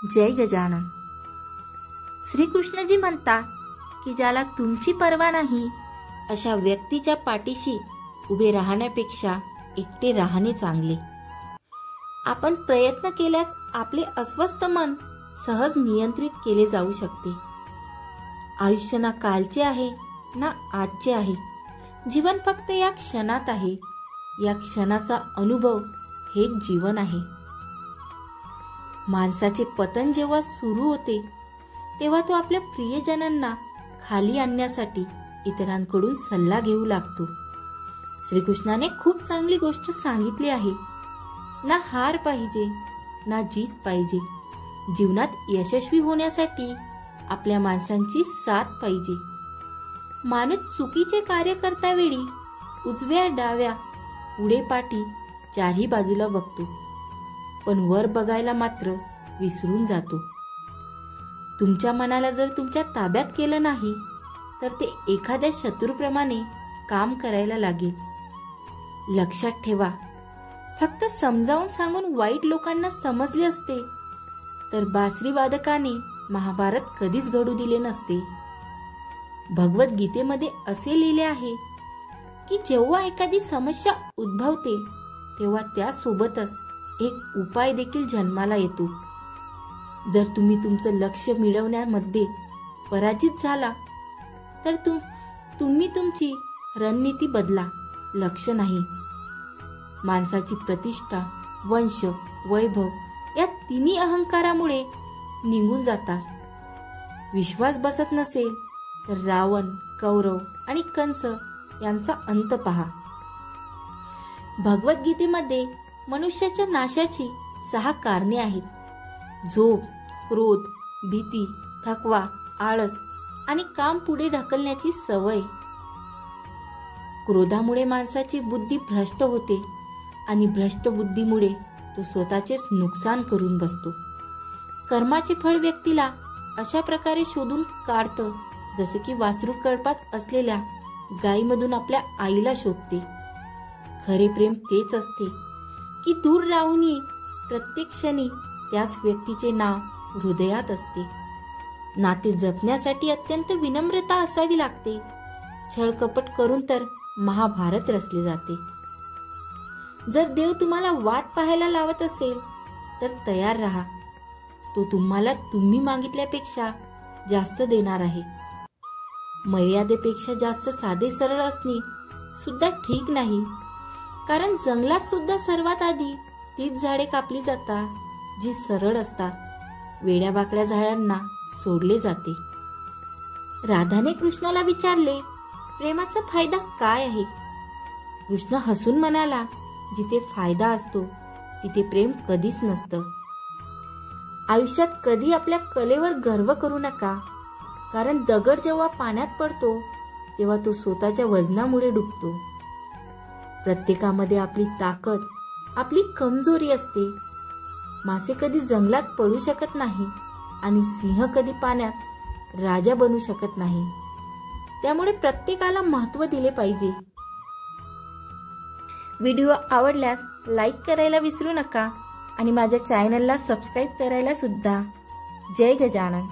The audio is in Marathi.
जय गजानन। श्रीकृष्णजी म्हणतात की ज्याला तुमची पर्वा नाही अशा व्यक्तीच्या पाठीशी उभे राहण्यापेक्षा एकटे राहणे चांगले। आपण प्रयत्न केल्यास आपले अस्वस्थ मन सहज नियंत्रित केले जाऊ शकते। आयुष्य ना कालचे आहे ना आजचे आहे, जीवन फक्त या क्षणात आहे। या क्षणाचा अनुभव हेच जीवन आहे। माणसाचे पतन जेव्हा सुरू होते तेव्हा तो आपल्या प्रियजनांना खाली आणण्यासाठी इतरांकडून सल्ला घेऊ लागतो। श्रीकृष्णाने खूप चांगली गोष्ट सांगितली आहे। ना हार पाहिजे ना जीत पाहिजे। जीवनात यशस्वी होण्यासाठी आपल्या माणसांची साथ पाहिजे। माणूस चुकीचे कार्य करता वेळी उजव्या डाव्या पुढे पाठी चारही बाजूला बघतो, पण वर बघायला मात्र विसरून जातो। तुमच्या मनाला जर तुमच्या ताब्यात केलं नाही तर ते एखाद्या शत्रूप्रमाणे काम करायला लागेल। लक्षात ठेवा, फक्त समजावून सांगून वाईट लोकांना समजले असते तर बासरी वादकाने महाभारत कधीच घडू दिले नसते। भगवद्गीतेमध्ये असे लिहिले आहे की जेव्हा एखादी समस्या उद्भवते तेव्हा त्यासोबतच एक उपाय देखील जन्माला येतो। जर तुम्ही तुमचं लक्ष्य मिळवण्यामध्ये पराजित झाला तर तुम्ही तुमची रणनीती बदला, लक्ष्य नाही। माणसाची प्रतिष्ठा, वंश, वैभव या तिन्ही अहंकारामुळे निघून जातात। विश्वास बसत नसेल तर रावण, कौरव आणि कंस यांचा अंत पहा। भगवद्गीतेमध्ये मनुष्याच्या नाशाची 6 कारणे आहेत: झोप, क्रोध, भीती, थकवा, आळस आणि काम पुढे ढकलण्याची सवय। क्रोधामुळे माणसाची बुद्धी भ्रष्ट होते आणि भ्रष्ट बुद्धीमुळे तो स्वतःचेच नुकसान करून बसतो। कर्माचे फळ व्यक्तीला अशा प्रकारे शोधून काढतं जसे की वासरू कळपात असलेल्या गायीमधून आपल्या आईला शोधते। खरे प्रेम तेच असते की दूर राहूनही प्रत्येक क्षणी त्याच व्यक्तीचे नाव हृदयात असते। नाते जपण्यासाठी अत्यंत विनम्रता असावी लागते। छळ कपट करून तर महाभारत रचले जाते। जर देव तुम्हाला वाट पाहायला लावत असेल तर तयार राहा। तो तुम्हाला तुम्ही मागितल्यापेक्षा जास्त देणार आहे। मर्यादेपेक्षा जास्त साधे सरळ असणे सुद्धा ठीक नाही, कारण जंगलात सुद्धा सर्वात आधी तीच झाडे कापली जातात जी सरळ असतात। वेड्याबाकड्या झाडांना सोडले जाते। राधाने कृष्णाला विचारले, प्रेमाचा फायदा काय आहे? कृष्ण हसून म्हणाला, जिथे फायदा असतो तिथे प्रेम कधीच नसतं। आयुष्यात कधी आपल्या कलेवर गर्व करू नका, कारण दगड जेव्हा पाण्यात पडतो तेव्हा तो स्वतःच्या वजनामुळे डुबतो। प्रत्येकामध्ये आपली ताकद, आपली कमजोरी असते। मासे कधी जंगलात पळू शकत नाही आणि सिंह कधी पाण्यात राजा बनू शकत नाही। त्यामुळे प्रत्येकाला महत्त्व दिले पाहिजे। व्हिडिओ आवडल्यास लाईक करायला विसरू नका आणि माझ्या चॅनलला सबस्क्राईब करायला सुद्धा। जय गजानन।